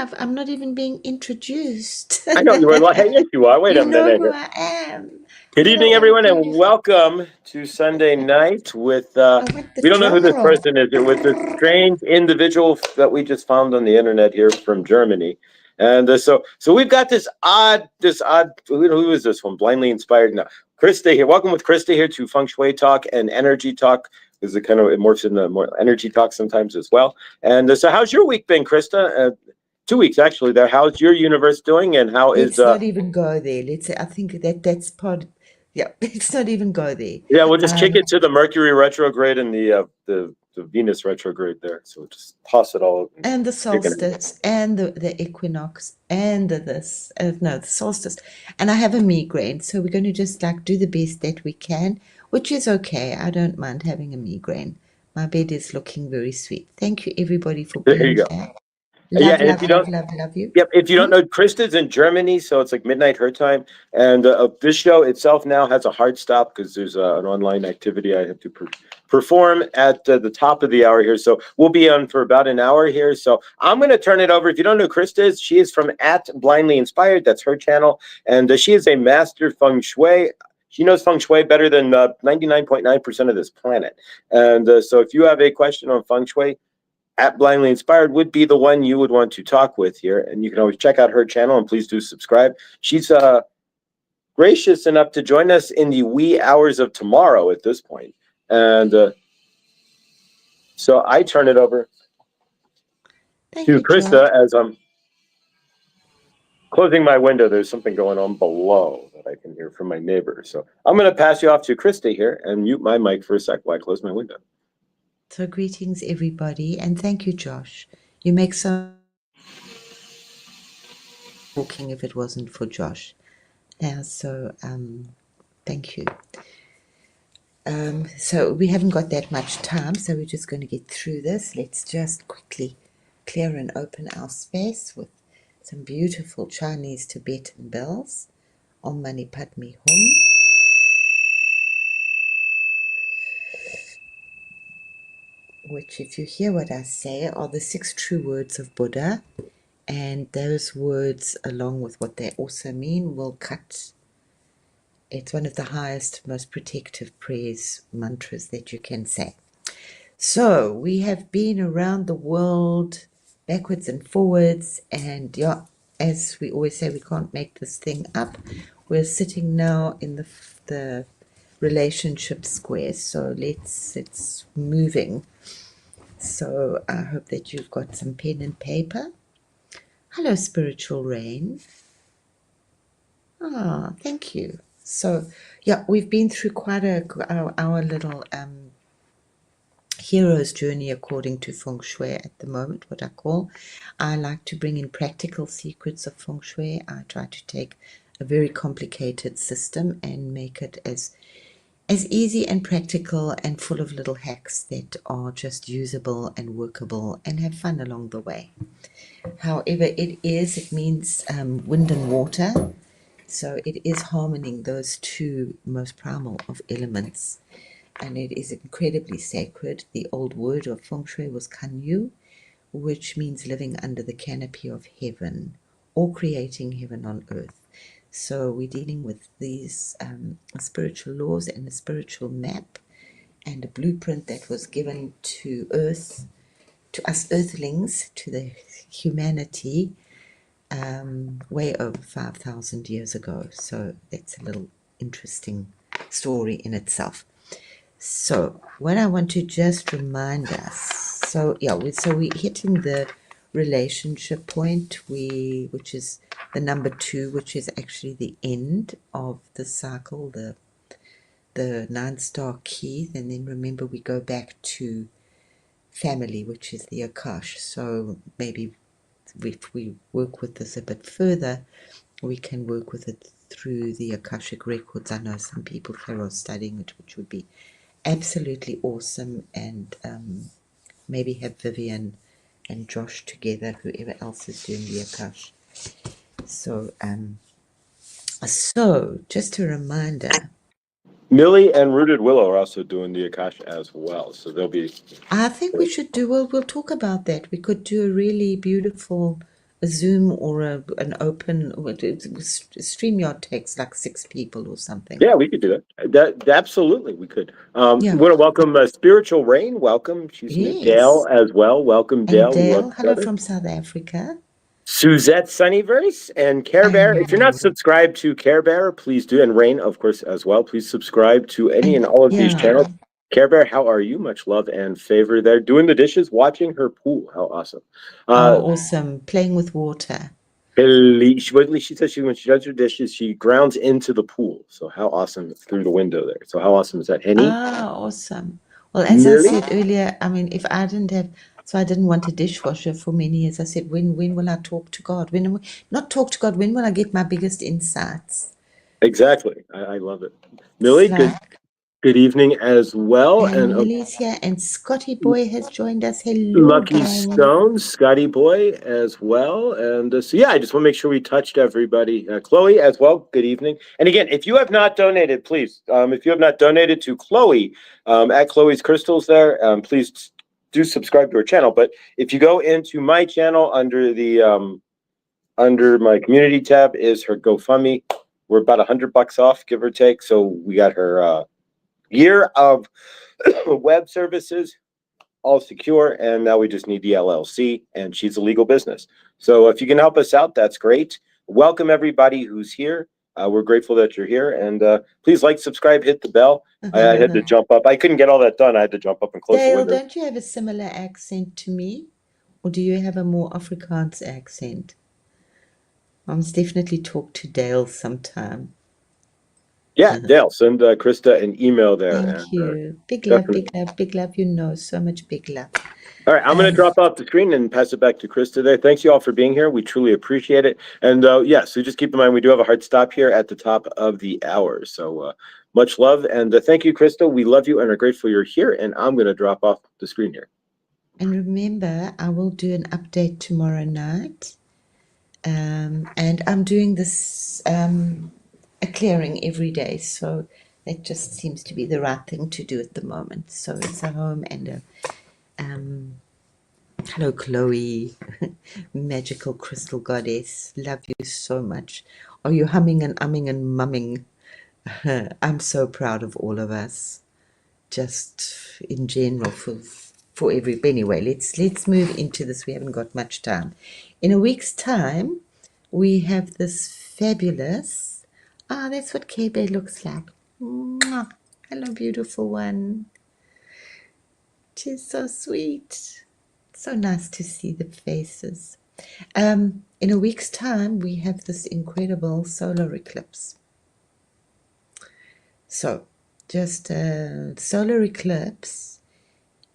live. I'm not even being introduced. I know you were like, hey, yes, you are. Wait You a know minute who here. I am. Good Hello, evening, everyone, and everybody. welcome to Sunday night with, I want the we don't know who drum this roll. person is. It was this strange individual that we just found on the internet here from Germany. And so we've got who is this one? Blindly Inspired. Now, Christa here. Welcome with Christa here to Feng Shui Talk and Energy Talk. Because it morphs into more energy talk sometimes as well. And so how's your week been, Christa? 2 weeks actually there. How's your universe doing, and how is Let's not even go there. I think that's part. Yeah, let's not even go there. yeah, we'll just kick it to the Mercury retrograde and the Venus retrograde there. So we'll just toss it all. And the solstice and the equinox and the solstice. And I have a migraine, so we're going to just do the best that we can, which is okay. I don't mind having a migraine. My bed is looking very sweet. Thank you, everybody, for There you being go. here. Yeah, Love, and if love, you love, don't, love, love you. yep, if you don't know, Krista's in Germany, so it's like midnight her time. And this show itself now has a hard stop because there's an online activity I have to perform at the top of the hour here. So we'll be on for about an hour here. So I'm going to turn it over. If you don't know who Krista is, she is from @Blindly Inspired. That's her channel. And she is a master feng shui. She knows feng shui better than 99.9% of this planet. And so if you have a question on feng shui, @Blindly Inspired would be the one you would want to talk with here. And you can always check out her channel, and please do subscribe. She's gracious enough to join us in the wee hours of tomorrow at this point. And so I turn it over to Krista as I'm closing my window. There's something going on below that I can hear from my neighbor. So I'm going to pass you off to Krista here and mute my mic for a sec while I close my window. So greetings, everybody, and thank you, Josh. You make so talking if it wasn't for Josh. Thank you. So we haven't got that much time, so we're just going to get through this. Let's just quickly clear and open our space with some beautiful Chinese Tibetan bells. Om Mani Padme Hum. Which, if you hear what I say, are the 6 true words of Buddha. And those words, along with what they also mean, will cut. It's one of the highest, most protective prayers, mantras that you can say. So we have been around the world backwards and forwards, and yeah, as we always say, we can't make this thing up. We're sitting now in the relationship square, so it's moving. So I hope that you've got some pen and paper. Hello, Spiritual Rain. Ah, thank you. So, yeah, we've been through quite our little hero's journey according to Feng Shui at the moment, what I call. I like to bring in practical secrets of Feng Shui. I try to take a very complicated system and make it as easy and practical and full of little hacks that are just usable and workable and have fun along the way. However, it means wind and water. So it is harmoning those two most primal of elements, and it is incredibly sacred. The old word of Feng Shui was Kanyu, which means living under the canopy of heaven or creating heaven on earth. So we're dealing with these spiritual laws and a spiritual map and a blueprint that was given to earth, to us earthlings, to the humanity, way over 5,000 years ago. So that's a little interesting story in itself. So what I want to just remind us, so we're hitting the relationship point, which is the number 2, which is actually the end of the cycle, the 9-star key. And then remember, we go back to family, which is the Akash. So maybe if we work with this a bit further, we can work with it through the Akashic records. I know some people here are studying it, which would be absolutely awesome, and maybe have Vivian and Josh together, whoever else is doing the Akash. So just a reminder, Millie and Rooted Willow are also doing the Akash as well, so they'll be. I think we should we'll talk about that. We could do a really beautiful a Zoom or an open StreamYard takes like 6 people or something. Yeah, we could do that. Absolutely, we could. Yeah. Want to welcome Spiritual Rain. Welcome. She's new. Dale Yes. as well. Welcome, And Dale. We love Dale, each hello other. from South Africa. Suzette Sunnyverse and Care Bear. If you're not And subscribed to Care Bear, please do. And Rain, of course, as well. Please subscribe to any and all of these yeah. channels. Care Bear, how are you? Much love and favor there. Doing the dishes, watching her pool. How awesome. Oh, awesome. Playing with water. She says when she does her dishes, she grounds into the pool. So how awesome through the window there. So how awesome is that, Henny? Ah, awesome. Well, as I Millie? said earlier, I mean, if I didn't have, so I didn't want a dishwasher for many years. I said, when will I talk to God? Not talk to God, when will I get my biggest insights? Exactly. I love it. It's Millie, like, good evening as well. and And Millie's here, and Scotty Boy has joined us. Hello, Lucky gang. Stone, Scotty Boy as well. And so, yeah, I just want to make sure we touched everybody. Chloe as well, good evening. And again, if you have not donated, please, if you have not donated to Chloe at Chloe's Crystals there, please do subscribe to her channel. But if you go into my channel under my community tab is her GoFundMe. We're about $100 off, give or take. So we got her year of web services all secure, and now we just need the LLC, and she's a legal business. So if you can help us out, that's great. Welcome everybody who's here. We're grateful that you're here, and please like, subscribe, hit the bell. I had to jump up. I couldn't get all that done. I had to jump up and close the Dale, window. don't you have a similar accent to me? Or do you have a more Afrikaans accent? I must definitely talk to Dale sometime. Yeah, Dale, send Christa an email there. Thank And you. Big love, definitely. big love, big love. You know, so much big love. All right, I'm going to Um, drop off the screen and pass it back to Christa there. Thanks you all for being here. We truly appreciate it. And yeah, so just keep in mind, we do have a hard stop here at the top of the hour. So much love. And thank you, Christa. We love you and are grateful you're here. And I'm going to drop off the screen here. and remember, I will do an update tomorrow night. And I'm doing this a clearing every day. So that just seems to be the right thing to do at the moment. So it's a home and a hello, Chloe, magical crystal goddess. Love you so much. Are you humming and umming and mumming? I'm so proud of all of us, just in general for every. Anyway, let's move into this. We haven't got much time. In a week's time, we have this fabulous. Ah, that's what KB looks like. Mwah. Hello, beautiful one. She's so sweet. So nice to see the faces. In a week's time, we have this incredible solar eclipse. So, just solar eclipse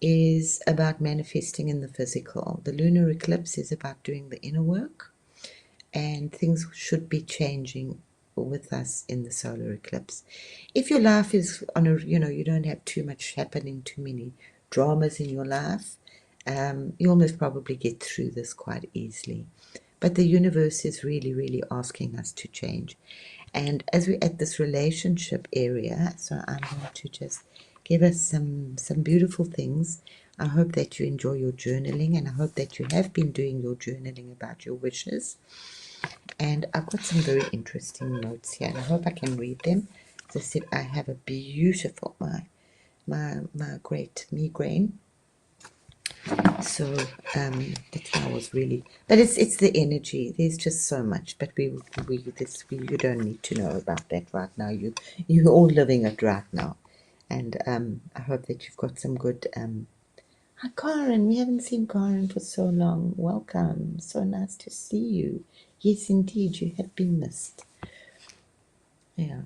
is about manifesting in the physical. The lunar eclipse is about doing the inner work, and things should be changing with us in the solar eclipse. If your life is on a, you don't have too much happening, too many dramas in your life, you'll most probably get through this quite easily. But the universe is really, really asking us to change. And as we're at this relationship area, so I'm going to just give us some beautiful things. I hope that you enjoy your journaling, and I hope that you have been doing your journaling about your wishes. And I've got some very interesting notes here, and I hope I can read them. As I said, I have a beautiful my great migraine. So that's why I was really, but it's the energy. There's just so much, but you don't need to know about that right now. You're all living it right now, and I hope that you've got some good. Hi, Karen. We haven't seen Karen for so long. Welcome. So nice to see you. Yes, indeed, you have been missed. Yeah.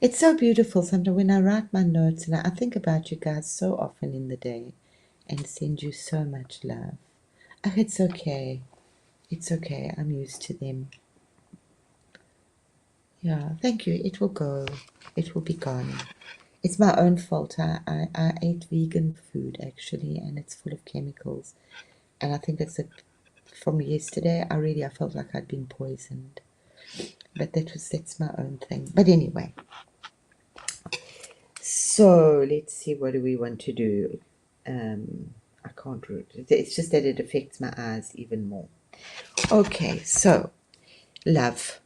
It's so beautiful sometimes when I write my notes and I think about you guys so often in the day and send you so much love. Oh, it's okay. It's okay. I'm used to them. Yeah, thank you. It will go. It will be gone. It's my own fault. I ate vegan food actually, and it's full of chemicals. And I think from yesterday. I felt like I'd been poisoned. But that's my own thing. But anyway, so let's see. What do we want to do? I can't read. It's just that it affects my eyes even more. Okay, so love,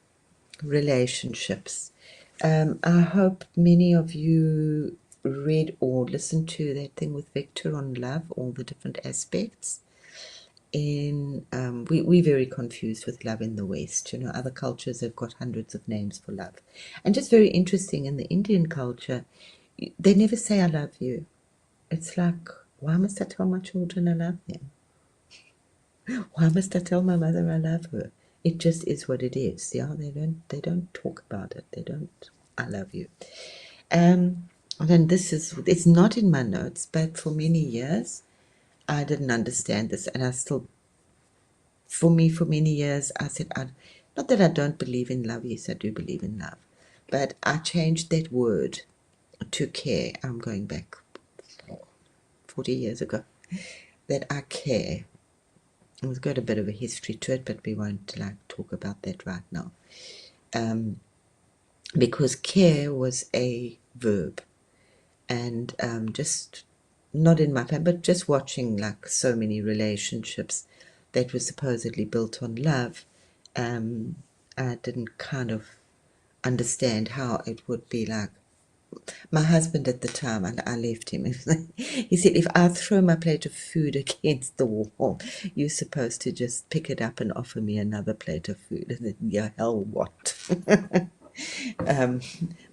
relationships. I hope many of you read or listened to that thing with Victor on love, all the different aspects. We're very confused with love in the West. You know, other cultures have got hundreds of names for love. And just very interesting, in the Indian culture, they never say I love you. It's like, why must I tell my children I love them? Why must I tell my mother I love her? It just is what it is. Yeah, they don't talk about it. They don't I love you. Then it's not in my notes, but for many years I didn't understand this, and I still, for many years I said, not that I don't believe in love. Yes, I do believe in love, but I changed that word to care. I'm going back 40 years ago. That I care. It's got a bit of a history to it, but we won't talk about that right now. Because care was a verb, and just not in my family, but just watching so many relationships that were supposedly built on love, I didn't kind of understand how it would be like. My husband at the time, and I left him, he said, if I throw my plate of food against the wall, you're supposed to just pick it up and offer me another plate of food. And then, yeah, hell what?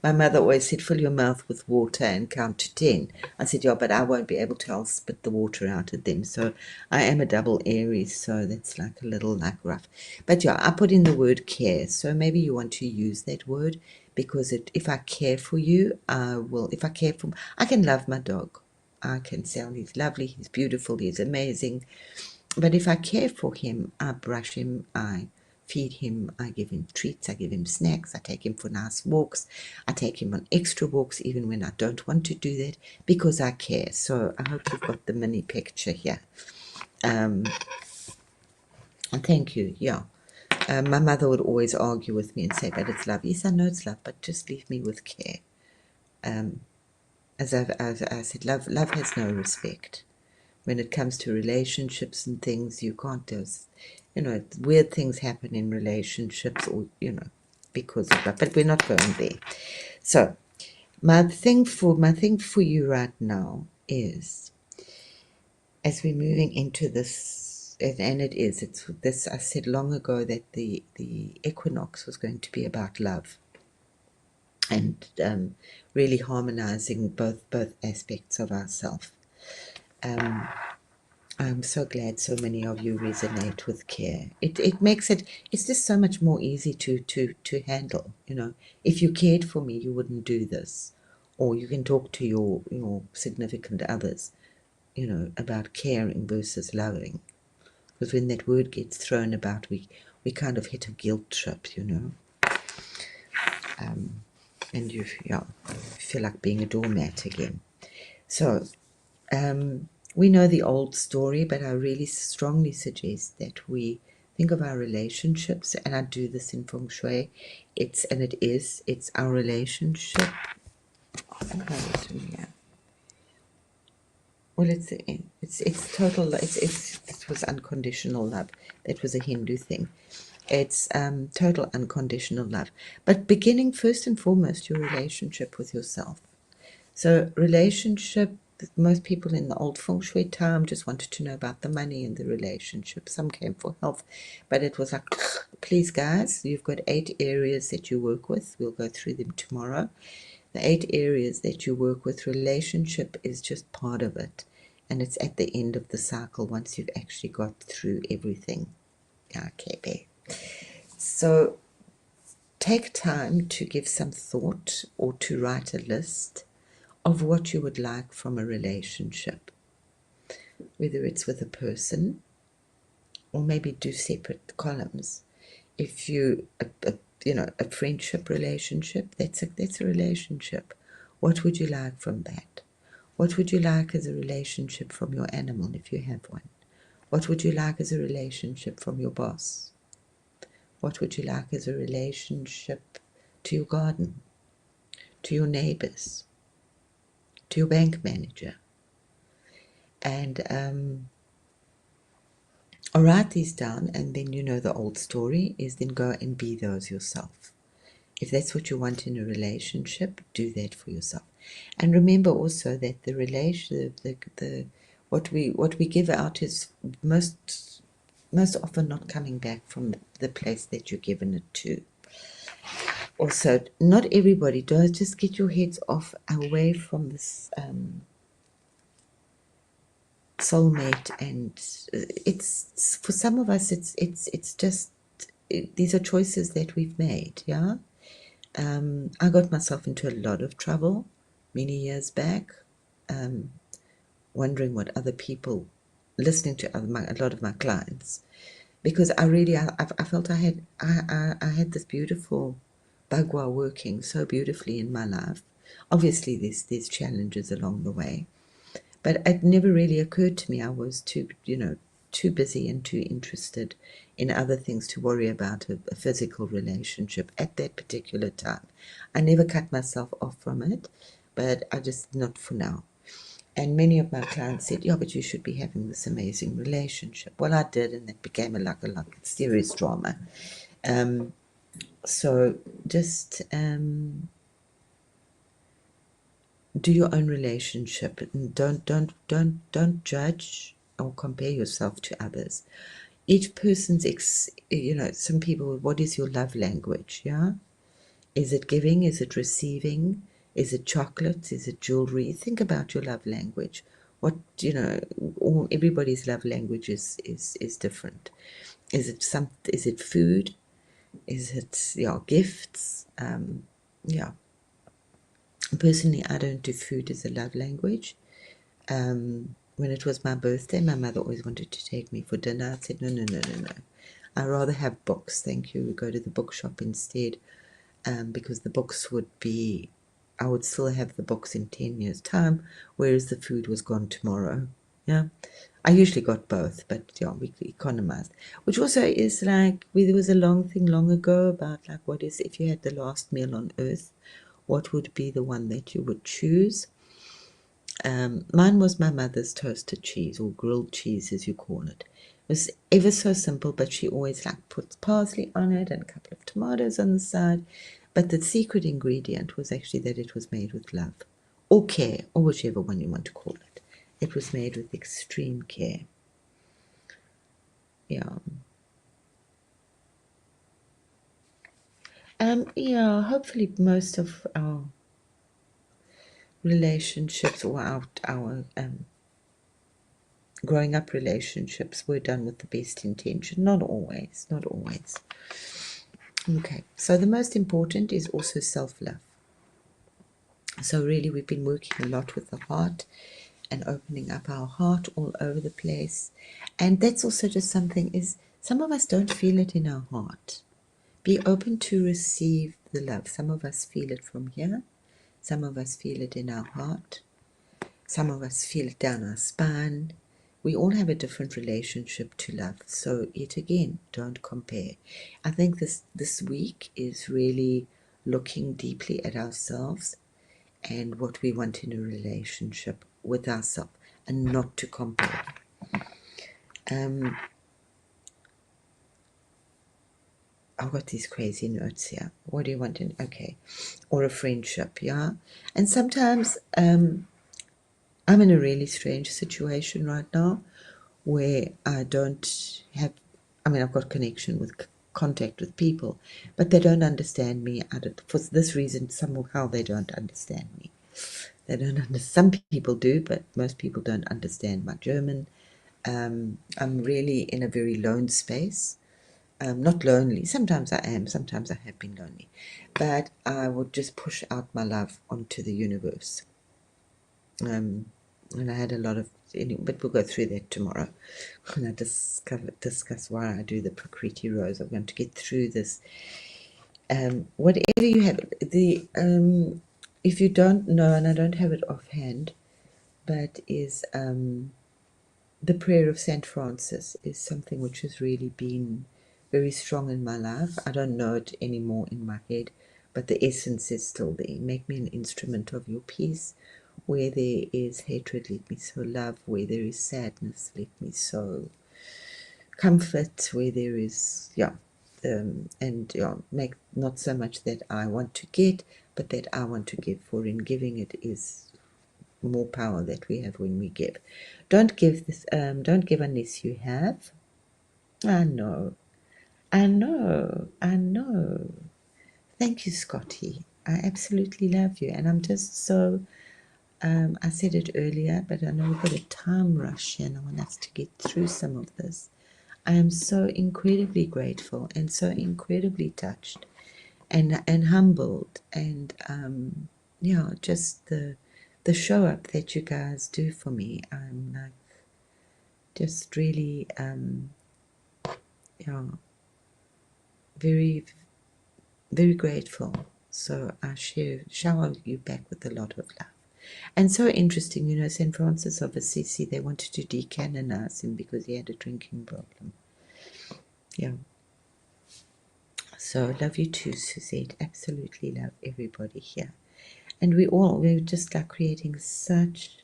My mother always said, fill your mouth with water and count to 10. I said, yeah, but I won't be able to. I'll spit the water out at them. So I am a double Aries, so that's a little rough. But yeah, I put in the word care. So maybe you want to use that word, because if I care for you, I will. If I care for, I can love my dog. I can say, oh, he's lovely, he's beautiful, he's amazing. But if I care for him, I brush him, I feed him, I give him treats, I give him snacks, I take him for nice walks, I take him on extra walks even when I don't want to do that, because I care. So I hope you've got the mini picture here. Thank you. Yeah. My mother would always argue with me and say, but it's love. Yes, I know it's love, but just leave me with care. As I said, love has no respect. When it comes to relationships and things, you can't just, weird things happen in relationships, or, because of that. But we're not going there. So my thing for you right now is, as we're moving into this, and it's this, I said long ago that the equinox was going to be about love, and really harmonizing both aspects of ourselves. I'm so glad so many of you resonate with care. It makes it's just so much more easy to handle. If you cared for me, you wouldn't do this. Or you can talk to your significant others, about caring versus loving. Because when that word gets thrown about, we kind of hit a guilt trip, and you feel like being a doormat again. So we know the old story, but I really strongly suggest that we think of our relationships, and I do this in Feng Shui. It's our relationship. Well, it's total. It was unconditional love. That was a Hindu thing. It's total unconditional love, but beginning first and foremost your relationship with yourself. So relationship, most people in the old Feng Shui time just wanted to know about the money and the relationship. Some came for health, but it was like, please guys, you've got 8 areas that you work with. We'll go through them tomorrow. The 8 areas that you work with, relationship is just part of it. And it's at the end of the cycle once you've actually got through everything. Okay, so take time to give some thought, or to write a list of what you would like from a relationship, whether it's with a person, or maybe do separate columns. If a friendship relationship, that's a relationship. What would you like from that? What would you like as a relationship from your animal, if you have one? What would you like as a relationship from your boss? What would you like as a relationship to your garden, to your neighbors, to your bank manager? And or write these down, and then the old story is then go and be those yourself. If that's what you want in a relationship, do that for yourself. And remember also that the relation, what we give out is most often not coming back from the place that you're given it to. Also, not everybody does. Just get your heads off away from this soulmate, and it's for some of us. It's just these are choices that we've made. Yeah. I got myself into a lot of trouble many years back, wondering what other people, listening to a lot of my clients, because I felt I had this beautiful bagua working so beautifully in my life. Obviously, there's challenges along the way, but it never really occurred to me. I was too busy and too interested in other things to worry about a physical relationship at that particular time. I never cut myself off from it, but I just, not for now. And many of my clients said, yeah, but you should be having this amazing relationship. Well, I did, and it became a serious drama. So just do your own relationship, and don't judge or compare yourself to others. Each person's some people, what is your love language? Yeah, is it giving? Is it receiving? Is it chocolates? Is it jewelry? Think about your love language. What everybody's love language is different. Is it food? Is it gifts? Yeah. Personally, I don't do food as a love language. When it was my birthday, my mother always wanted to take me for dinner. I said, no, no, no, no, no. I'd rather have books, thank you. We go to the bookshop instead, because the books I would still have the books in 10 years' time, whereas the food was gone tomorrow. Yeah. I usually got both, but yeah, we economized. Which also is like, there was a long thing long ago about like, what is, if you had the last meal on earth, what would be the one that you would choose? Mine was my mother's toasted cheese, or grilled cheese as you call it. It was ever so simple, but she always like puts parsley on it and a couple of tomatoes on the side. But the secret ingredient was actually that it was made with love, or care, or whichever one you want to call it. It was made with extreme care. Yeah. Yeah, hopefully most of our relationships, or our growing up relationships, were done with the best intention. Not always, not always. Okay, so the most important is also self-love. So really, we've been working a lot with the heart and opening up our heart all over the place. And that's also just something, is some of us don't feel it in our heart. Be open to receive the love. Some of us feel it from here. Some of us feel it in our heart. Some of us feel it down our spine. We all have a different relationship to love. So yet again, don't compare. I think this week is really looking deeply at ourselves and what we want in a relationship with ourselves, and not to compare. I've got these crazy notes here. What do you want in, okay, or a friendship, yeah? And sometimes I'm in a really strange situation right now where I don't have, I've got connection with contact with people, but they don't understand me. For this reason, somehow they don't understand me. They don't understand. Some people do, but most people don't understand my German. I'm really in a very lone space. Not lonely. Sometimes I am. Sometimes I have been lonely. But I would just push out my love onto the universe. And I had a lot of, but we'll go through that tomorrow when I discuss why I do the Prakriti Rose. I'm going to get through this. Whatever you have, if you don't know, and I don't have it offhand, but is the prayer of Saint Francis is something which has really been very strong in my life. I don't know it anymore in my head, but the essence is still there. Make me an instrument of your peace. Where there is hatred, let me sow love. Where there is sadness, let me sow comfort, where there is, and make not so much that I want to get, but that I want to give. For in giving it is more power that we have when we give. Don't give this. Don't give unless you have. I know. I know. I know. Thank you, Scotty. I absolutely love you, and I'm just so. I said it earlier, but I know we've got a time rush here, and I want us to get through some of this. I am so incredibly grateful and so incredibly touched and humbled, and just the show up that you guys do for me. I'm like just really very very grateful. So I shower you back with a lot of love. And so interesting, St. Francis of Assisi, they wanted to decanonize him because he had a drinking problem. Yeah. So love you too, Suzette. Absolutely love everybody here. And we're just like creating such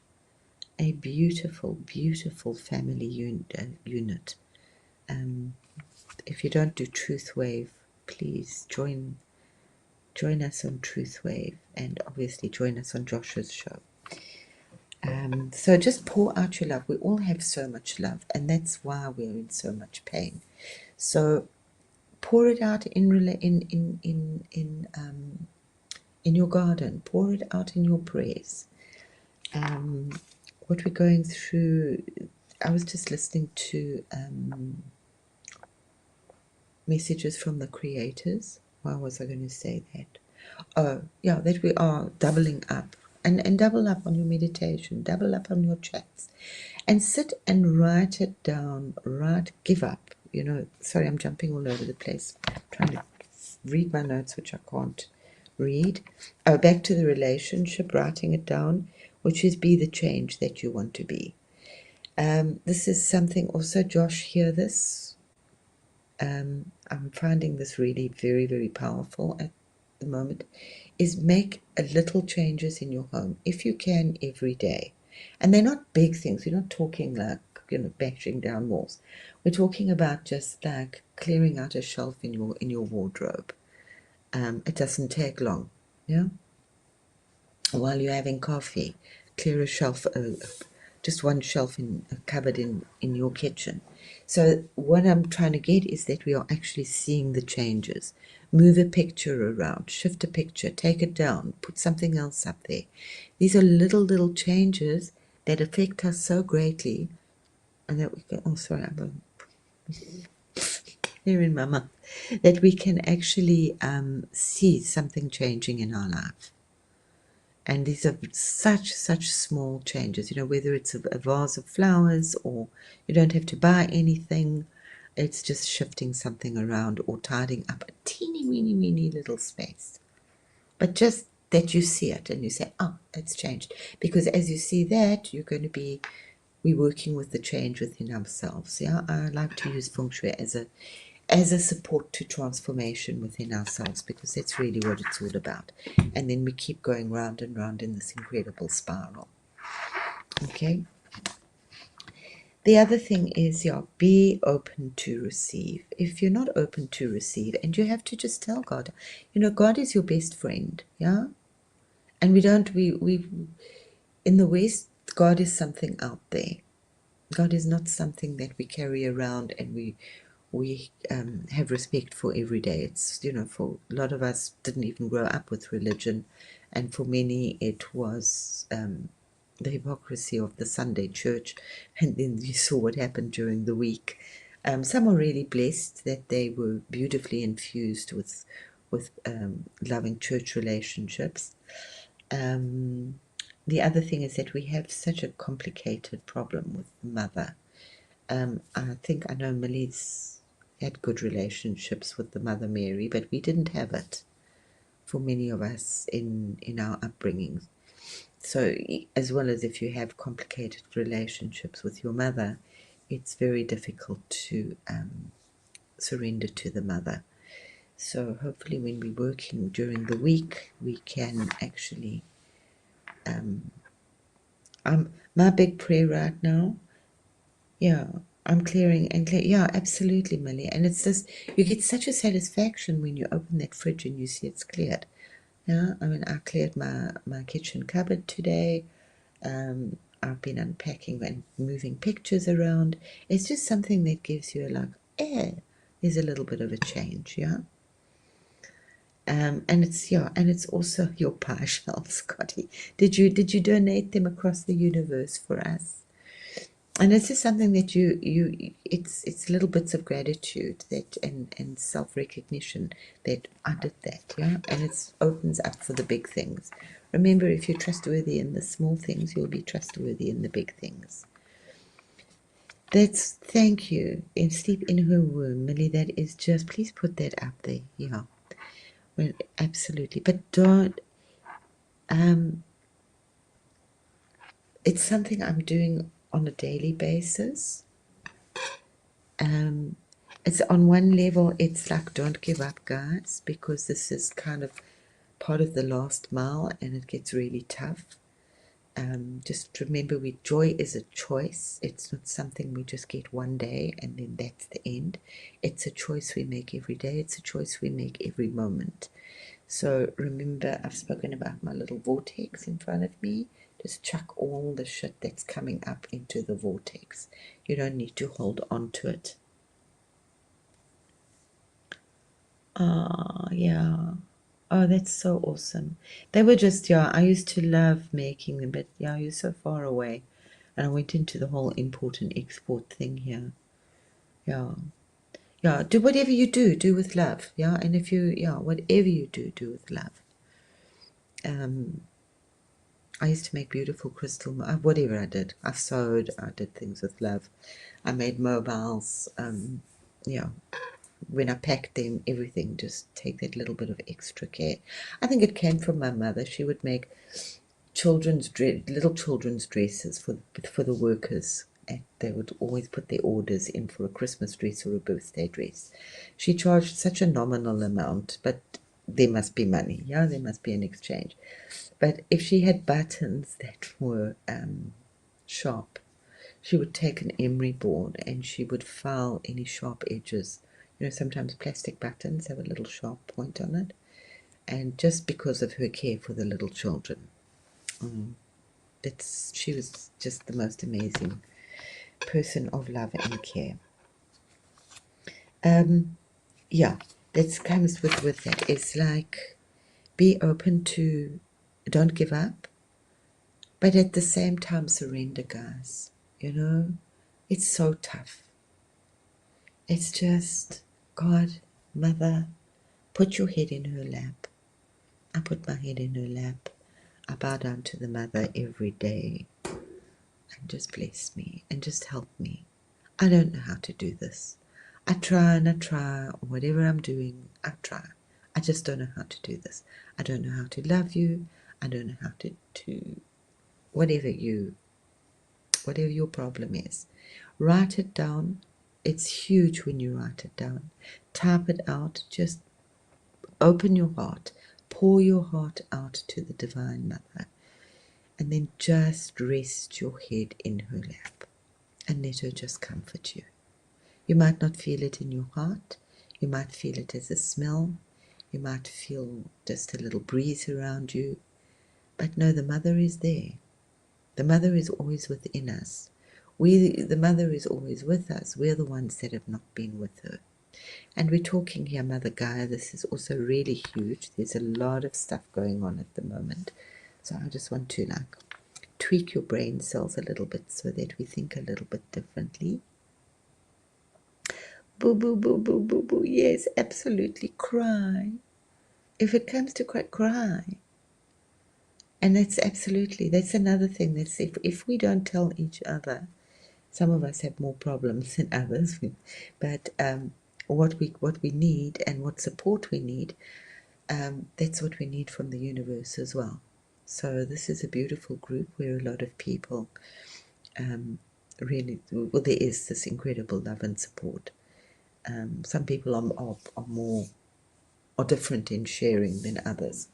a beautiful, beautiful family unit. If you don't do Truth Wave, please join us on Truth Wave, and obviously join us on Joshua's show. So just pour out your love. We all have so much love, and that's why we're in so much pain. So pour it out in your garden. Pour it out in your prayers. What we're going through. I was just listening to messages from the creators. Why was I going to say that? Oh, yeah, that we are doubling up. And double up on your meditation, double up on your chats, and sit and write it down. Give up. Sorry, I'm jumping all over the place, trying to read my notes, which I can't read. Back to the relationship, writing it down, which is be the change that you want to be. This is something also, Josh, hear this. I'm finding this really very, very powerful at the moment, is make a little changes in your home, if you can, every day. And they're not big things. We're not talking like, bashing down walls. We're talking about just like clearing out a shelf in your wardrobe. It doesn't take long, yeah? While you're having coffee, clear a shelf, just one shelf in a cupboard in your kitchen. So what I'm trying to get is that we are actually seeing the changes. Move a picture around, shift a picture, take it down, put something else up there. These are little changes that affect us so greatly, and that we can. Oh, sorry, I'm here in my mouth. That we can actually see something changing in our life. And these are such small changes, whether it's a vase of flowers, or you don't have to buy anything. It's just shifting something around or tidying up a teeny weeny little space. But just that you see it and you say, oh, it's changed. Because as you see that, we're working with the change within ourselves. Yeah, I like to use Feng Shui as a support to transformation within ourselves, because that's really what it's all about. And then we keep going round and round in this incredible spiral. Okay? The other thing is, be open to receive. If you're not open to receive, and you have to just tell God, God is your best friend, yeah? And we in the West, God is something out there. God is not something that we carry around and we have respect for every day. It's, for a lot of us didn't even grow up with religion, and for many it was the hypocrisy of the Sunday church, and then you saw what happened during the week. Some are really blessed that they were beautifully infused with loving church relationships. The other thing is that we have such a complicated problem with the mother. I think I know Millie's had good relationships with the Mother Mary, but we didn't have it for many of us in our upbringings. So as well as if you have complicated relationships with your mother, it's very difficult to surrender to the mother. So hopefully when we're working during the week, we can actually my big prayer right now, I'm clearing and clear. Yeah, absolutely, Millie. And it's this, you get such a satisfaction when you open that fridge and you see it's cleared. Yeah, I mean, I cleared my kitchen cupboard today. I've been unpacking and moving pictures around. It's just something that gives you like, there's a little bit of a change, yeah. And it's also your pie shells, Scotty. Did you donate them across the universe for us? And this is something that it's little bits of gratitude that and self-recognition that I did that, yeah, and it opens up for the big things. Remember, if you're trustworthy in the small things, you'll be trustworthy in the big things. Thank you. And sleep in her womb, Millie. That is just, please put that up there, yeah. Well, absolutely, but don't. It's something I'm doing on a daily basis. It's on one level, it's like, don't give up, guys, because this is kind of part of the last mile and it gets really tough. Just remember, joy is a choice. It's not something we just get one day and then that's the end. It's a choice we make every day. It's a choice we make every moment. So remember, I've spoken about my little vortex in front of me. Just chuck all the shit that's coming up into the vortex. You don't need to hold on to it. Oh, yeah. Oh, that's so awesome. They were just, yeah, I used to love making them, but yeah, you're so far away. And I went into the whole import and export thing here. Yeah. Yeah, do whatever you do with love. Yeah, and if you, yeah, whatever you do with love. I used to make beautiful crystal, whatever I did. I sewed, I did things with love. I made mobiles. Yeah, when I packed them, everything, just take that little bit of extra care. I think it came from my mother. She would make little children's dresses for the workers. And they would always put their orders in for a Christmas dress or a birthday dress. She charged such a nominal amount, but there must be money. Yeah, there must be an exchange. But if she had buttons that were sharp, she would take an emery board and she would file any sharp edges. You know, sometimes plastic buttons have a little sharp point on it. And just because of her care for the little children. She was just the most amazing person of love and care. Yeah, that comes with that. It's like, be open to, don't give up, but at the same time surrender, guys. You know, it's so tough. It's just, God, Mother, put your head in her lap. I put my head in her lap. I bow down to the Mother every day and just bless me and just help me. I don't know how to do this. I try and I try. Whatever I'm doing, I try. I just don't know how to do this. I don't know how to love you. I don't know how to whatever your problem is. Write it down. It's huge when you write it down. Type it out. Just open your heart. Pour your heart out to the Divine Mother. And then just rest your head in her lap. And let her just comfort you. You might not feel it in your heart. You might feel it as a smell. You might feel just a little breeze around you. But no, the Mother is there. The Mother is always within us. The Mother is always with us. We're the ones that have not been with her. And we're talking here, Mother Gaia. This is also really huge. There's a lot of stuff going on at the moment. So I just want to tweak your brain cells a little bit so that we think a little bit differently. Boo, boo, boo, boo, boo, boo. Yes, absolutely. Cry. If it comes to cry, cry. And that's another thing. That's if we don't tell each other, some of us have more problems than others. But what we need and what support we need, that's what we need from the universe as well. So this is a beautiful group where a lot of people really, well, there is this incredible love and support. Some people are different in sharing than others.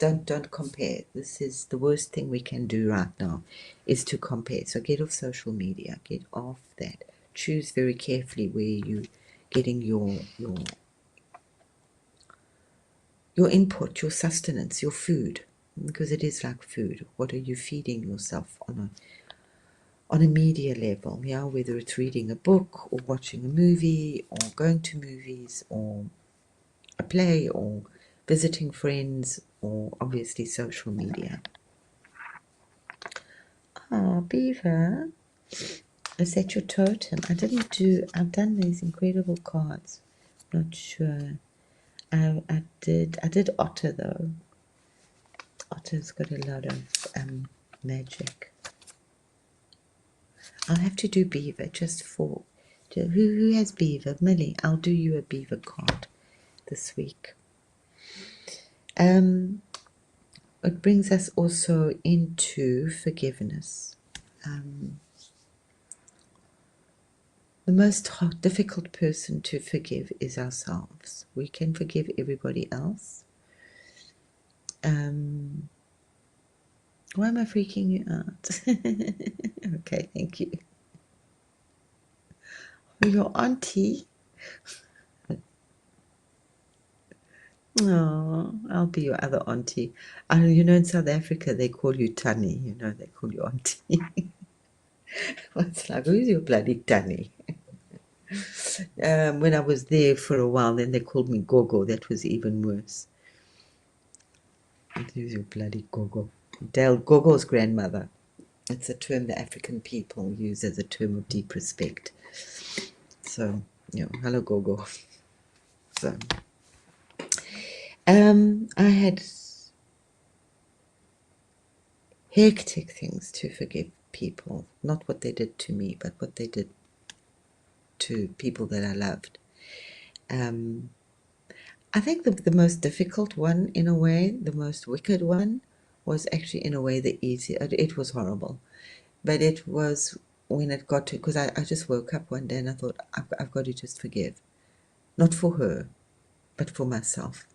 don't compare. This is the worst thing we can do right now, is to compare. So get off social media. Get off that. Choose very carefully where you getting your input, your sustenance, your food, because it is like food. What are you feeding yourself on a media level? Yeah, whether it's reading a book or watching a movie or going to movies or a play or visiting friends or obviously social media. Ah, Beaver, is that your totem? I've done these incredible cards. Not sure. I did Otter though. Otter's got a lot of magic. I'll have to do Beaver just for, who has Beaver? Millie, I'll do you a Beaver card this week. It brings us also into forgiveness. The most difficult person to forgive is ourselves. We can forgive everybody else. Why am I freaking you out? Okay, thank you. Your auntie. Oh, I'll be your other auntie. You know, in South Africa, they call you Tanny. You know, they call you auntie. It's like, who's your bloody Tanny? When I was there for a while, then they called me Gogo. That was even worse. Who's your bloody Gogo? Dale Gogo's grandmother. It's a term the African people use as a term of deep respect. So, hello Gogo. So, I had hectic things to forgive people. Not what they did to me, but what they did to people that I loved. I think the most difficult one, in a way, the most wicked one, was actually, in a way, the easy. It was horrible. But it was when it got to, because I just woke up one day and I thought, I've got to just forgive. Not for her, but for myself.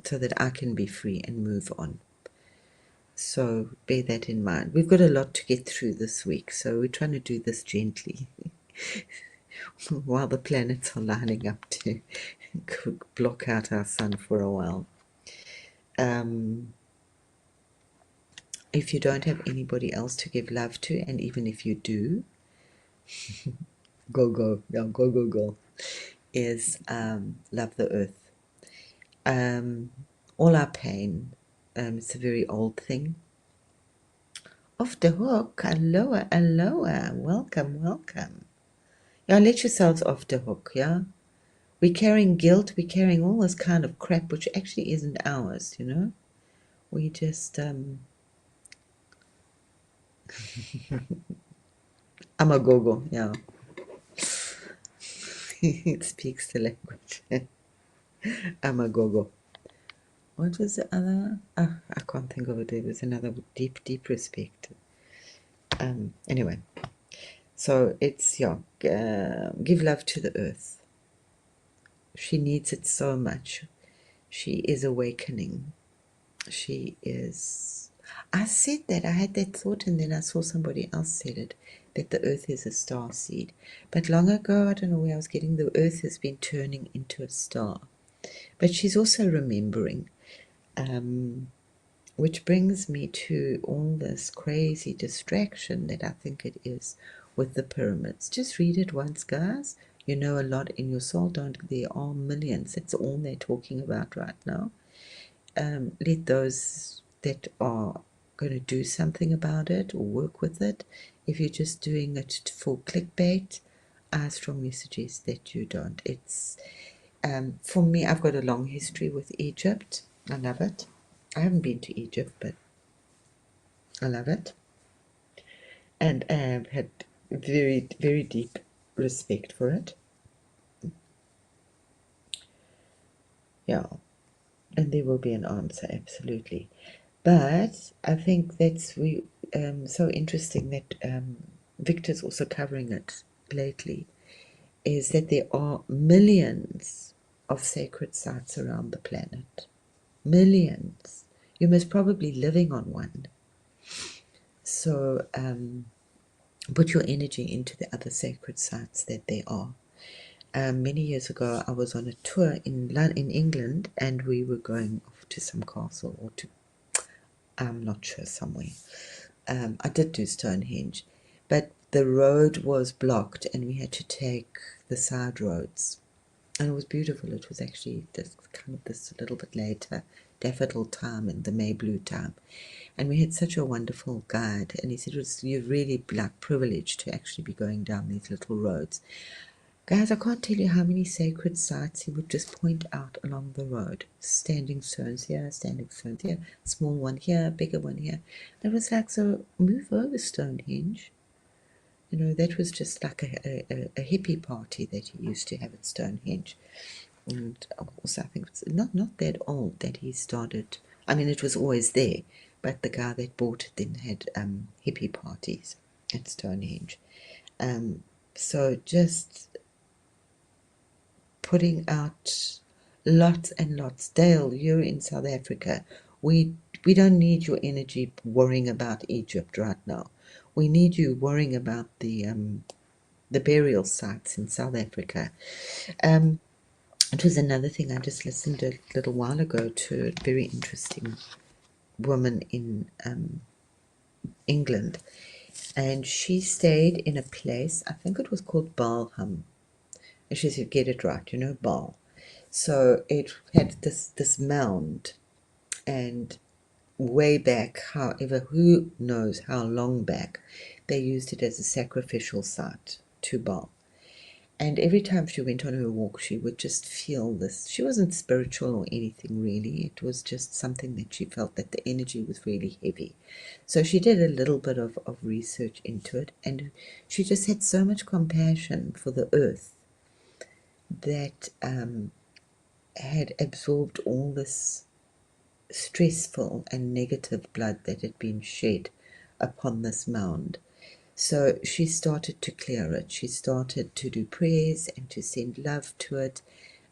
So that I can be free and move on. So bear that in mind. We've got a lot to get through this week, so we're trying to do this gently while the planets are lining up to block out our sun for a while. If you don't have anybody else to give love to, and even if you do, go, is love the earth. All our pain, it's a very old thing. Off the hook, aloha, welcome. Yeah, let yourselves off the hook, yeah? We're carrying guilt, we're carrying all this kind of crap, which actually isn't ours, We just, I'm a go-go, yeah. It speaks the language. I'm a go-go. What was the other? I can't think of it. There was another deep respect. Anyway, so it's, give love to the earth. She needs it so much. She is awakening. She is. I said that. I had that thought, and then I saw somebody else said it, that the earth is a star seed. But long ago, I don't know where I was getting, the earth has been turning into a star. But she's also remembering. Which brings me to all this crazy distraction that I think it is with the pyramids. Just read it once, guys. You know a lot in your soul. There are millions. That's all they're talking about right now. Let those that are going to do something about it or work with it. If you're just doing it for clickbait, I strongly suggest that you don't. It's for me, I've got a long history with Egypt. I love it. I haven't been to Egypt, but I love it. And I have had very, very deep respect for it. Yeah. And there will be an answer, absolutely. But I think that's so interesting that Victor's also covering it lately, is that there are millions of sacred sites around the planet. millions. You're most probably living on one. So put your energy into the other sacred sites that there are. Many years ago, I was on a tour in England, and we were going off to some castle or to, I'm not sure, somewhere. I did do Stonehenge, but the road was blocked and we had to take the side roads. And it was beautiful. It was actually this little bit later, daffodil time and the May blue time. And we had such a wonderful guide, and he said, you're really like privileged to actually be going down these little roads. Guys, I can't tell you how many sacred sites he would just point out along the road. Standing stones here, small one here, bigger one here. And it was like, so move over, Stonehenge. You know, that was just like a hippie party that he used to have at Stonehenge. And also, I think it's not that old that he started. I mean, it was always there, but the guy that bought it then had hippie parties at Stonehenge. So just putting out lots and lots. Dale, you're in South Africa. We don't need your energy worrying about Egypt right now. We need you worrying about the burial sites in South Africa. It was another thing. I just listened a little while ago to a very interesting woman in England, and she stayed in a place, I think it was called Balham. And she said, get it right, you know, Baal. So it had this mound, and way back, however, who knows how long back, they used it as a sacrificial site to Baal. And every time she went on her walk, she would just feel this. She wasn't spiritual or anything really. It was just something that she felt that the energy was really heavy. So she did a little bit of research into it, and she just had so much compassion for the earth that had absorbed all this stressful and negative blood that had been shed upon this mound. So she started to clear it. She started to do prayers and to send love to it,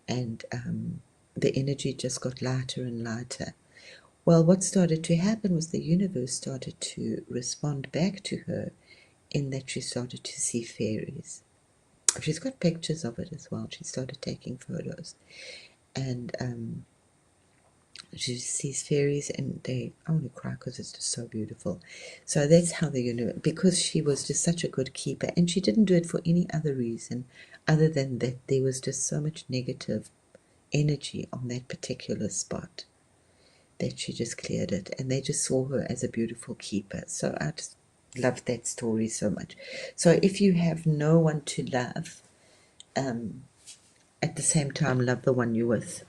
and the energy just got lighter and lighter. Well, what started to happen was the universe started to respond back to her in that she started to see fairies. She's got pictures of it as well. She started taking photos, and she sees fairies, and I want to cry because it's just so beautiful. So that's how the universe, because she was just such a good keeper, and she didn't do it for any other reason other than that there was just so much negative energy on that particular spot that she just cleared it, and they just saw her as a beautiful keeper. So I just loved that story so much. So if you have no one to love, at the same time love the one you're with.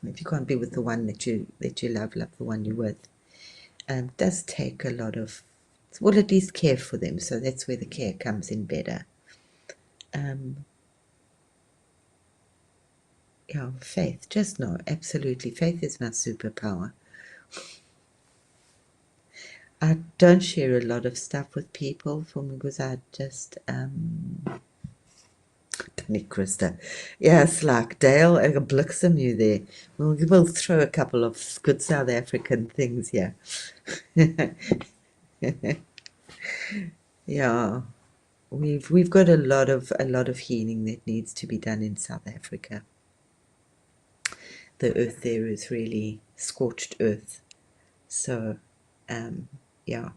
If you can't be with the one that you love the one you're with. It does take a lot of, well, at least care for them. So that's where the care comes in better. Yeah, faith. Just know, absolutely, faith is my superpower. I don't share a lot of stuff with people because I just Christa. Yes, like Dale, bliksem you there. We'll throw a couple of good South African things here. Yeah, we've got a lot of healing that needs to be done in South Africa. The earth there is really scorched earth, so yeah,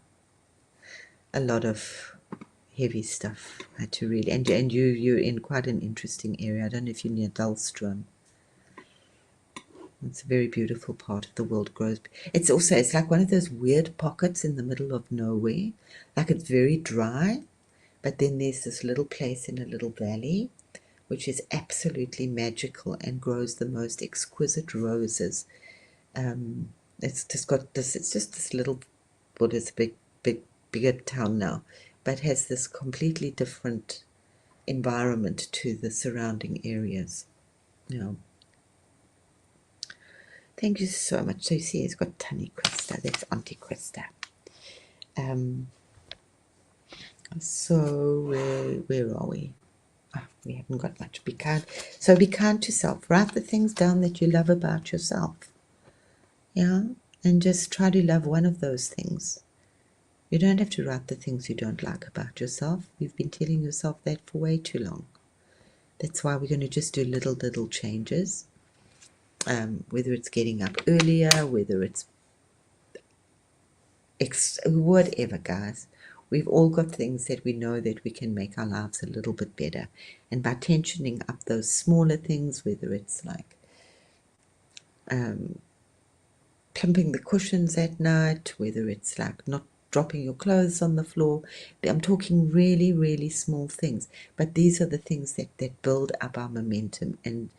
a lot of heavy stuff had to really, and you're in quite an interesting area. I don't know if you're near Dullstroom. It's a very beautiful part of the world. Grows. It's like one of those weird pockets in the middle of nowhere. Like it's very dry, but then there's this little place in a little valley, which is absolutely magical and grows the most exquisite roses. It's just got this. It's just this little. Well, it's a bigger town now, but has this completely different environment to the surrounding areas. Yeah. Thank you so much. So you see, it's got Tani Christa. That's Auntie Christa. So where are we? We haven't got much. Be kind. So be kind to self. Write the things down that you love about yourself. Yeah, and just try to love one of those things. You don't have to write the things you don't like about yourself. You've been telling yourself that for way too long. That's why we're going to just do little changes. Whether it's getting up earlier, whether it's whatever, guys. We've all got things that we know that we can make our lives a little bit better. And by tensioning up those smaller things, whether it's like plumping the cushions at night, whether it's like not dropping your clothes on the floor. I'm talking really small things. But these are the things that build up our momentum, and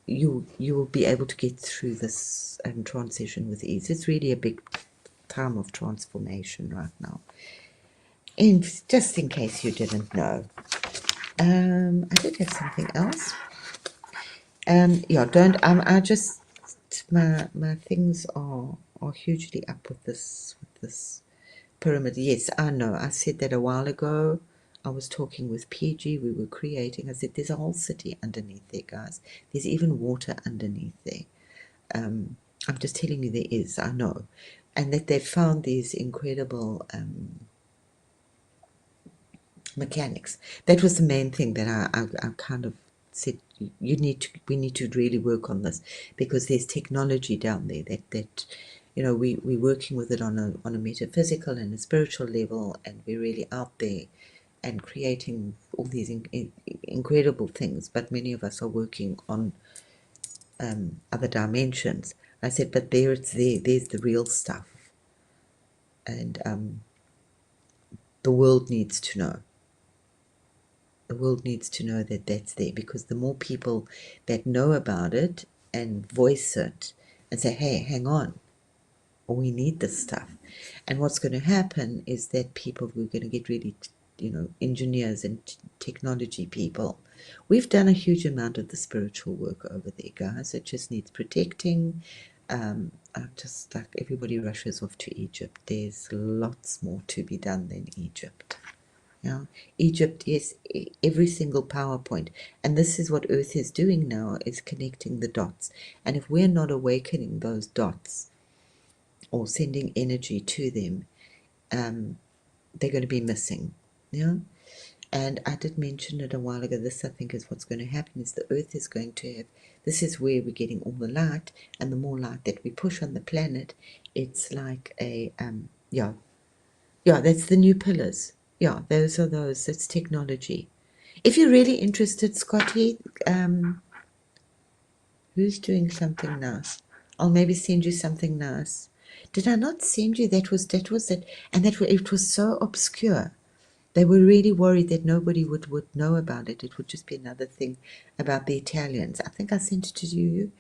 you will be able to get through this transition with ease. It's really a big time of transformation right now. And just in case you didn't know, I did have something else. Yeah, don't. I just my things are hugely up with this pyramid. Yes, I know. I said that a while ago. I was talking with PG. We were creating. I said there's a whole city underneath there, guys. There's even water underneath there. I'm just telling you there is. I know, and that they found these incredible mechanics. That was the main thing that I kind of said we need to really work on this, because there's technology down there that we're working with it on a metaphysical and a spiritual level, and we're really out there and creating all these incredible things, but many of us are working on other dimensions. I said, but there's the real stuff, and the world needs to know. The world needs to know that that's there, because the more people that know about it and voice it and say, hey, hang on, we need this stuff. And what's going to happen is that we're going to get really, engineers and technology people. We've done a huge amount of the spiritual work over there, guys. It just needs protecting. Just like everybody rushes off to Egypt, there's lots more to be done than Egypt. Yeah, Egypt, yes, every single PowerPoint. And this is what Earth is doing now, is connecting the dots. And if we're not awakening those dots or sending energy to them, they're going to be missing. Yeah. And I did mention it a while ago. This, I think, is what's going to happen, is the Earth is going to have, this is where we're getting all the light, and the more light that we push on the planet, it's like that's the new pillars. Yeah, that's technology. If you're really interested, Scotty, who's doing something nice? I'll maybe send you something nice. Did I not send you? That was it, and it was so obscure. They were really worried that nobody would know about it. It would just be another thing about the Italians. I think I sent it to you.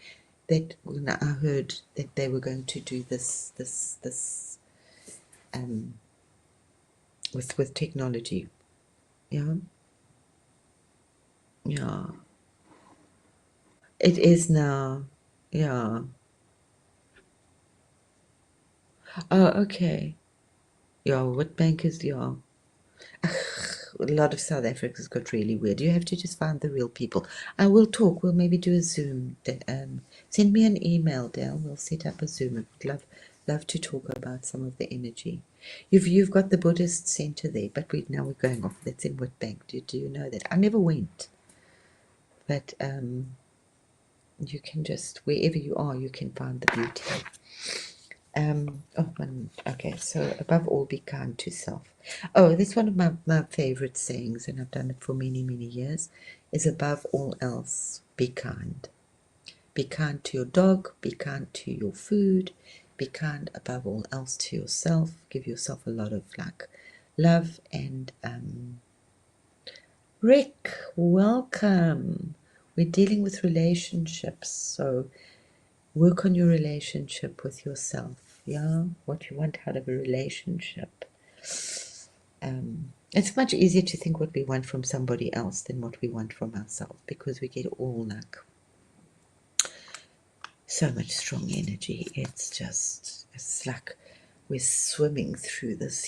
That when I heard that they were going to do this with technology. Yeah. Yeah. It is now. Yeah. Oh, okay. Yeah, what bank is yeah? A lot of South Africa's got really weird. You have to just find the real people. I will talk. We'll maybe do a Zoom. Send me an email, Dale. We'll set up a Zoom. I would love to talk about some of the energy. You've got the Buddhist center there, but now we're going off. That's in Witbank. Do you know that? I never went, but you can just, wherever you are, you can find the beauty. Okay, so above all, be kind to self. Oh, that's one of my favorite sayings, and I've done it for many years, is above all else, be kind. Be kind to your dog, be kind to your food, be kind above all else to yourself. Give yourself a lot of love. And Rick, welcome. We're dealing with relationships, so work on your relationship with yourself. Yeah, what you want out of a relationship. It's much easier to think what we want from somebody else than what we want from ourselves, because we get all so much strong energy. It's like we're swimming through this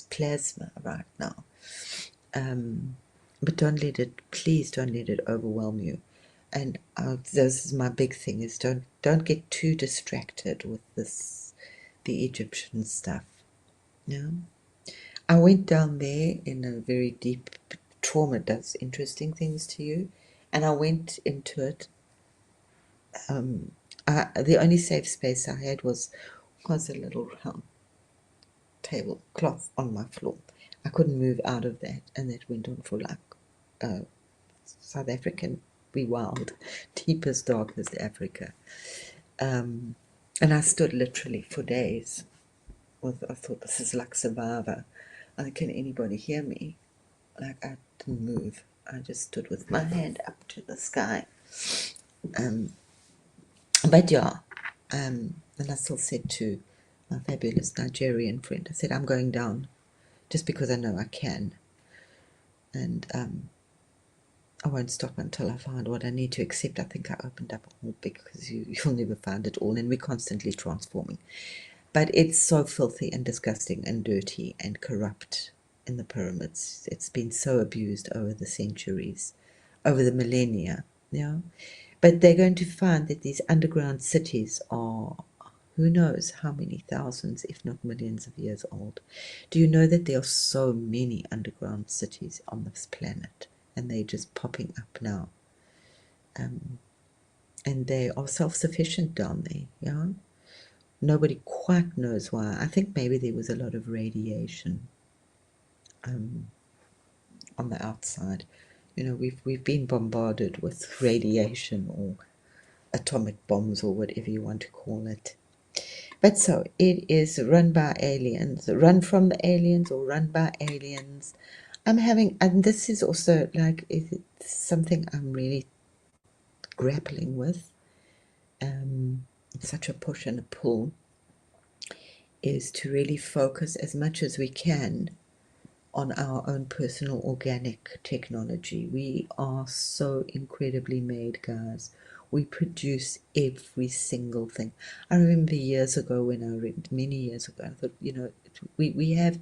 plasma right now. But please don't let it overwhelm you. And this is my big thing, is don't get too distracted with the Egyptian stuff. Yeah. I went down there in a very deep trauma does interesting things to you, and I went into it. The only safe space I had was a little round tablecloth on my floor. I couldn't move out of that, and that went on for like South African, be wild, deepest, darkest Africa. And I stood literally for days. I thought, this is like Survivor. Can anybody hear me? Like, I didn't move. I just stood with my hand up to the sky. But yeah, and I still said to my fabulous Nigerian friend, I said, I'm going down just because I know I can. And I won't stop until I find what I need to accept. I think I opened up a whole big, because you'll never find it all, and we're constantly transforming. But it's so filthy and disgusting and dirty and corrupt in the pyramids. It's been so abused over the centuries, over the millennia, yeah. But they're going to find that these underground cities are, who knows how many thousands, if not millions of years old. Do you know that there are so many underground cities on this planet, and they're just popping up now? And they are self-sufficient down there, yeah? Nobody quite knows why. I think maybe there was a lot of radiation on the outside. You know, we've been bombarded with radiation or atomic bombs or whatever you want to call it. But so it is run by aliens, run from the aliens or run by aliens. And this is also like, it's something I'm really grappling with. Such a push and a pull is to really focus as much as we can on our own personal organic technology. We are so incredibly made, guys. We produce every single thing. I remember years ago when I read, many years ago, I thought, you know, we have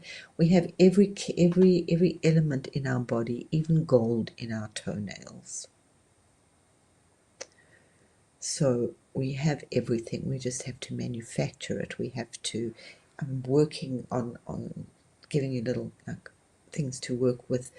every element in our body, even gold in our toenails. So we have everything. We just have to manufacture it. We have to. I'm working on giving you little like things to work with,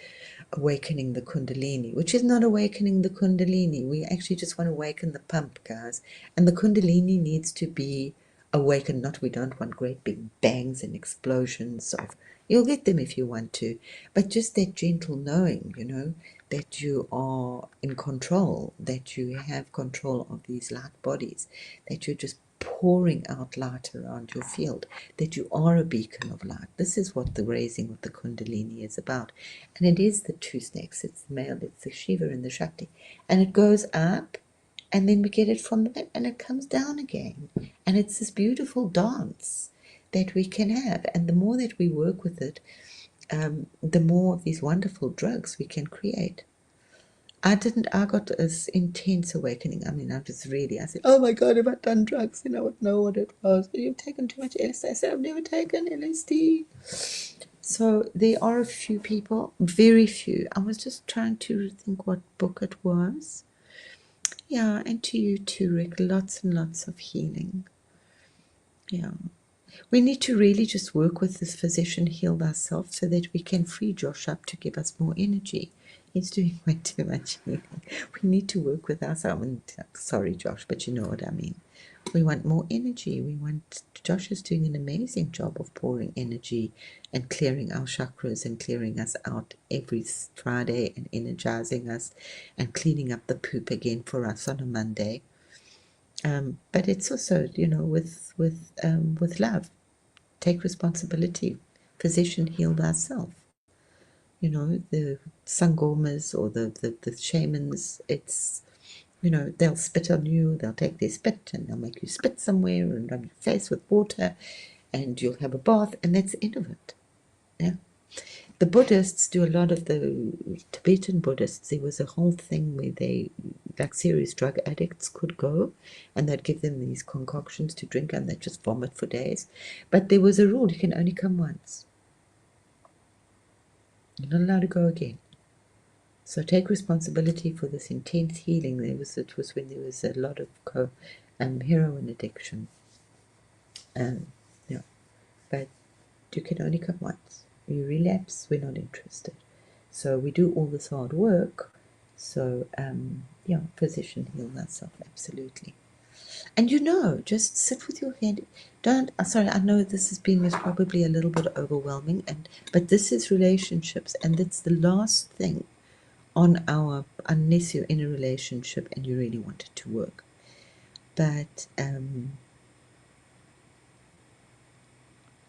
awakening the Kundalini, which is not awakening the Kundalini. We actually just want to awaken the pump, guys. And the Kundalini needs to be awakened. Not, we don't want great big bangs and explosions of, you'll get them if you want to, but just that gentle knowing, you know, that you are in control, that you have control of these light bodies, that you're just pouring out light around your field, that you are a beacon of light. This is what the raising of the Kundalini is about. And it is the two snakes. It's the male, it's the Shiva and the Shakti. And it goes up, and then we get it from the back, and it comes down again. And it's this beautiful dance that we can have. And the more that we work with it, the more of these wonderful drugs we can create. I got this intense awakening. I mean, I said, oh my God, have I done drugs? You know, I would know what it was. You've taken too much LSD. I said, I've never taken LSD. So there are a few people, very few. I was just trying to think what book it was. Yeah, and to you too, Rick, lots and lots of healing. Yeah. We need to really just work with this physician, heal ourselves, so that we can free Josh up to give us more energy. He's doing way too much healing. We need to work with ourselves. Sorry, Josh, but you know what I mean. We want more energy. Josh is doing an amazing job of pouring energy and clearing our chakras and clearing us out every Friday and energizing us and cleaning up the poop again for us on a Monday. But it's also, you know, with love. Take responsibility. Physician, heal thyself. You know, the sangomas or the shamans, it's, you know, they'll spit on you, they'll take their spit and they'll make you spit somewhere and rub your face with water and you'll have a bath, and that's the end of it. Yeah. The Buddhists do a lot of the Tibetan Buddhists. There was a whole thing where they, like serious drug addicts, could go and they'd give them these concoctions to drink and they'd just vomit for days. But there was a rule, you can only come once. You're not allowed to go again. So take responsibility for this intense healing. It was when there was a lot of heroin addiction. Yeah, but you can only come once. You relapse, we're not interested. So we do all this hard work. So yeah, physician, heal thyself, absolutely. And just sit with your head. Don't. Sorry, I know this has been probably a little bit overwhelming, but this is relationships, and it's the last thing on our, unless you're in a relationship and you really want it to work. But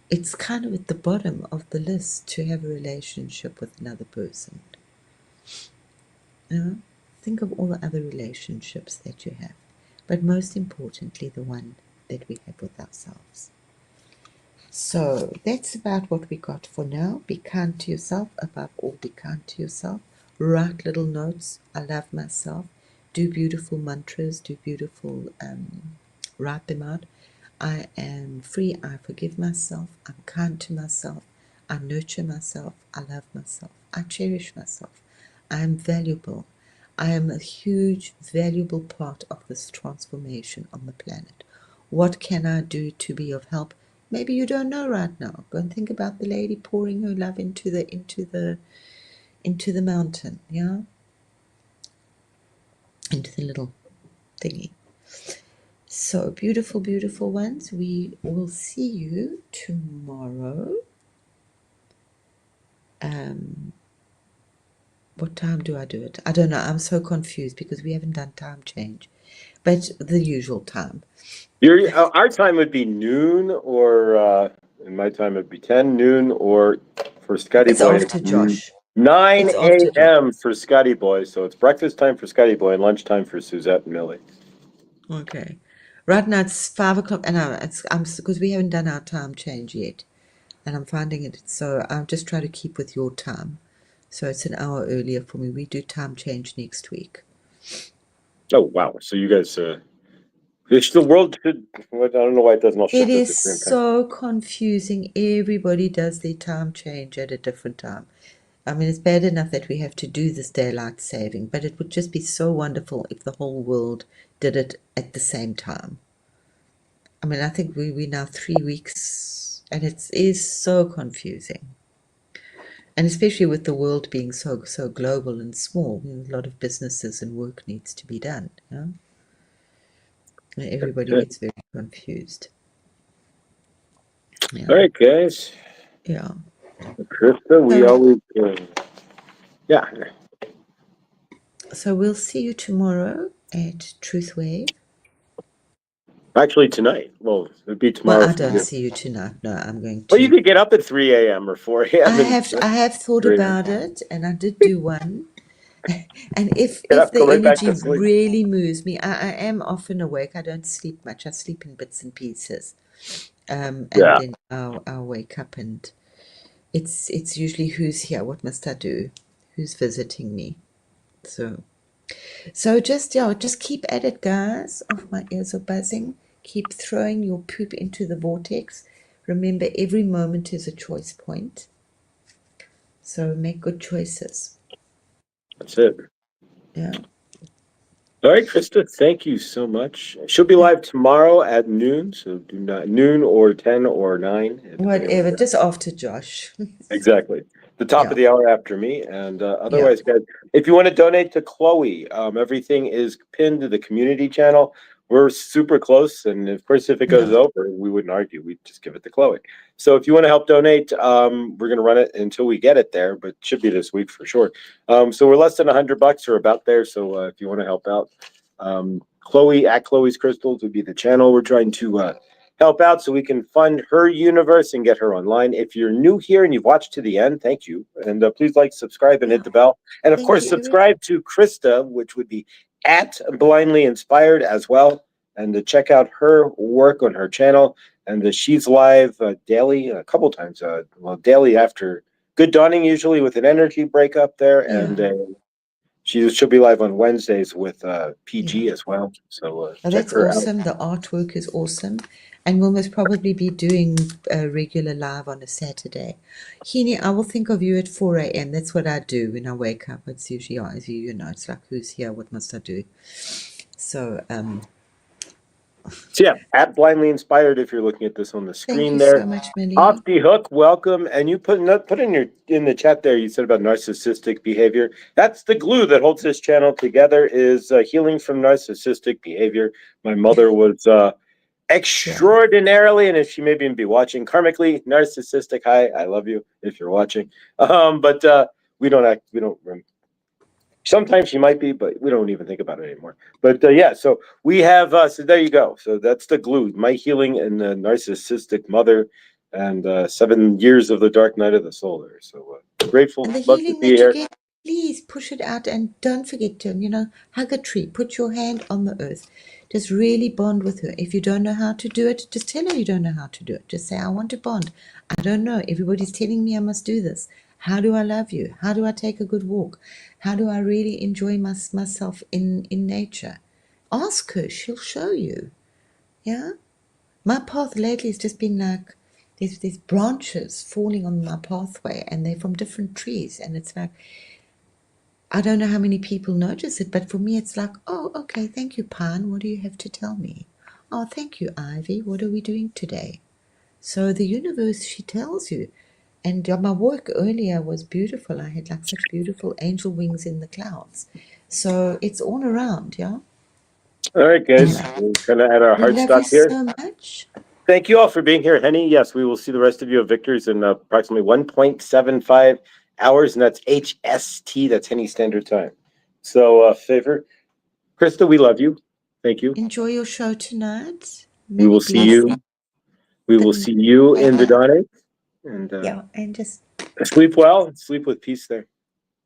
it's kind of at the bottom of the list to have a relationship with another person. Think of all the other relationships that you have, but most importantly, the one that we have with ourselves. So that's about what we got for now. Be kind to yourself. Above all, be kind to yourself. Write little notes. I love myself. Do beautiful mantras. Do beautiful, write them out. I am free. I forgive myself. I'm kind to myself. I nurture myself. I love myself. I cherish myself. I am valuable. I am a huge, valuable part of this transformation on the planet. What can I do to be of help? Maybe you don't know right now. Go and think about the lady pouring her love into the mountain, yeah? Into the little thingy. So beautiful, beautiful ones. We will see you tomorrow. What time do I do it? I don't know. I'm so confused because we haven't done time change, but the usual time. Our time would be noon, or in my time it would be 10 noon, or for Scotty It's Boy, after Josh. 9 It's after Josh. a.m. for Scotty Boy. So it's breakfast time for Scotty Boy and lunchtime for Suzette and Millie. Okay. Right now it's 5 o'clock, and I'm because we haven't done our time change yet, and I'm finding it. So I'm just trying to keep with your time. So it's an hour earlier for me. We do time change next week. Oh, wow. So you guys, the world should, I don't know why it doesn't all It shift at the is same time. so confusing. Everybody does their time change at a different time. I mean, it's bad enough that we have to do this daylight saving, but it would just be so wonderful if the whole world did it at the same time. I mean, I think we're now 3 weeks, and it is so confusing. And especially with the world being so global and small, a lot of businesses and work needs to be done. Yeah? And everybody gets very confused. Yeah. All right, guys. Yeah. Christa, we So, always, yeah. so we'll see you tomorrow at Truth Wave. Actually, tonight. Well, it'd be Well, tomorrow I for don't you. see you tonight. No, I'm going Well, you to. could get up at 3 a.m. or 4 a.m. and I have thought about it, and I did do one. And get if up, go the right back to energy sleep. really moves me, I am often awake. I don't sleep much. I sleep in bits and pieces, and Yeah. then I'll wake up, and it's usually who's here. What must I do? Who's visiting me? So just keep at it, guys. Oh, my ears are buzzing. Keep throwing your poop into the vortex. Remember, every moment is a choice point. So make good choices. That's it. Yeah. All right, Krista, thank you so much. She'll be live tomorrow at noon, so do not noon or 10 or 9, depending on Whatever, when. just after Josh. Exactly. The top of Yeah, the hour after me. And yeah, otherwise, guys, if you want to donate to Chloe, everything is pinned to the community channel. We're super close. And of course, if it goes yeah, over, we wouldn't argue. We'd just give it to Chloe. So if you want to help donate, we're going to run it until we get it there, but it should be this week for sure. So we're less than $100 or about there. So if you want to help out, Chloe at Chloe's Crystals would be the channel we're trying to help out so we can fund her universe and get her online. If you're new here and you've watched to the end, thank you. And please like, subscribe, and yeah. hit the bell. And of Thank course, you, everybody. subscribe to Krista, which would be at Blindly Inspired as well. And to check out her work on her channel. And she's live daily, a couple times, daily after Good Dawning, usually with an energy break up there. And Yeah, She'll be live on Wednesdays with PG Yeah. as well. So Oh, check that's her out. awesome. The artwork is awesome. And we'll most probably be doing a regular live on a Saturday. Heaney, I will think of you at 4 a.m. That's what I do when I wake up. It's usually, you know, it's like, who's here? What must I do? So, So yeah, at Blindly Inspired, if you're looking at this on the thank screen you so there. much, Off Millie. the Hook, welcome. And you put in the chat there, you said about narcissistic behavior. That's the glue that holds this channel together, is healing from narcissistic behavior. My mother was Yeah. extraordinarily, and if she maybe be watching, karmically narcissistic. Hi, I love you if you're watching. But we don't sometimes she might be, but we don't even think about it anymore. But yeah, so we have, so there you go. So that's the glue, my healing and the narcissistic mother, and 7 years of the dark night of the soul there. So grateful, And the love to healing be that you here. get, please push it out and don't forget to, you know, hug a tree, put your hand on the earth. Just really bond with her. If you don't know how to do it, just tell her you don't know how to do it. Just say, I want to bond. I don't know. Everybody's telling me I must do this. How do I love you? How do I take a good walk? How do I really enjoy myself in nature? Ask her. She'll show you. Yeah? My path lately has just been like there's branches falling on my pathway and they're from different trees, and it's like I don't know how many people notice it, but for me it's like, oh, okay, thank you, Pine, what do you have to tell me? Oh, thank you, Ivy, what are we doing today? So the universe, she tells you. And my work earlier was beautiful. I had like such beautiful angel wings in the clouds. So it's all around, yeah. All right, And guys, we're kind of at our we hard love you stop here. so much. Thank you all for being here, Henny. Yes, we will see the rest of you at Victor's in approximately 1.75 hours, and that's HST, that's Henny Standard Time. So, favor, Krista, we love you. Thank you. Enjoy your show tonight. We Many will see blessings. you. We will And see you in the dawning. And yeah, and just sleep well. Sleep with peace there.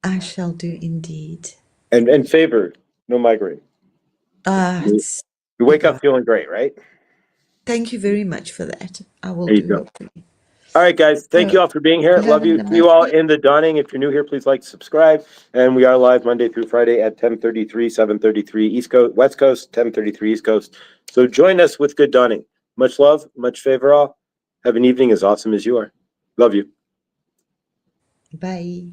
I shall do indeed. And favor, no migraine. You It's wake yeah. up feeling great, right? Thank you very much for that. I will There you do, go. hopefully. All right, guys. Thank So, you all for being here. love Love and you. See you all light. in the dawning. If you're new here, please like, subscribe. And we are live Monday through Friday at 10:33, 7:33 East Coast, West Coast, 10:33 East Coast. So join us with good dawning. Much love, much favor all. Have an evening as awesome as you are. Love you. Bye.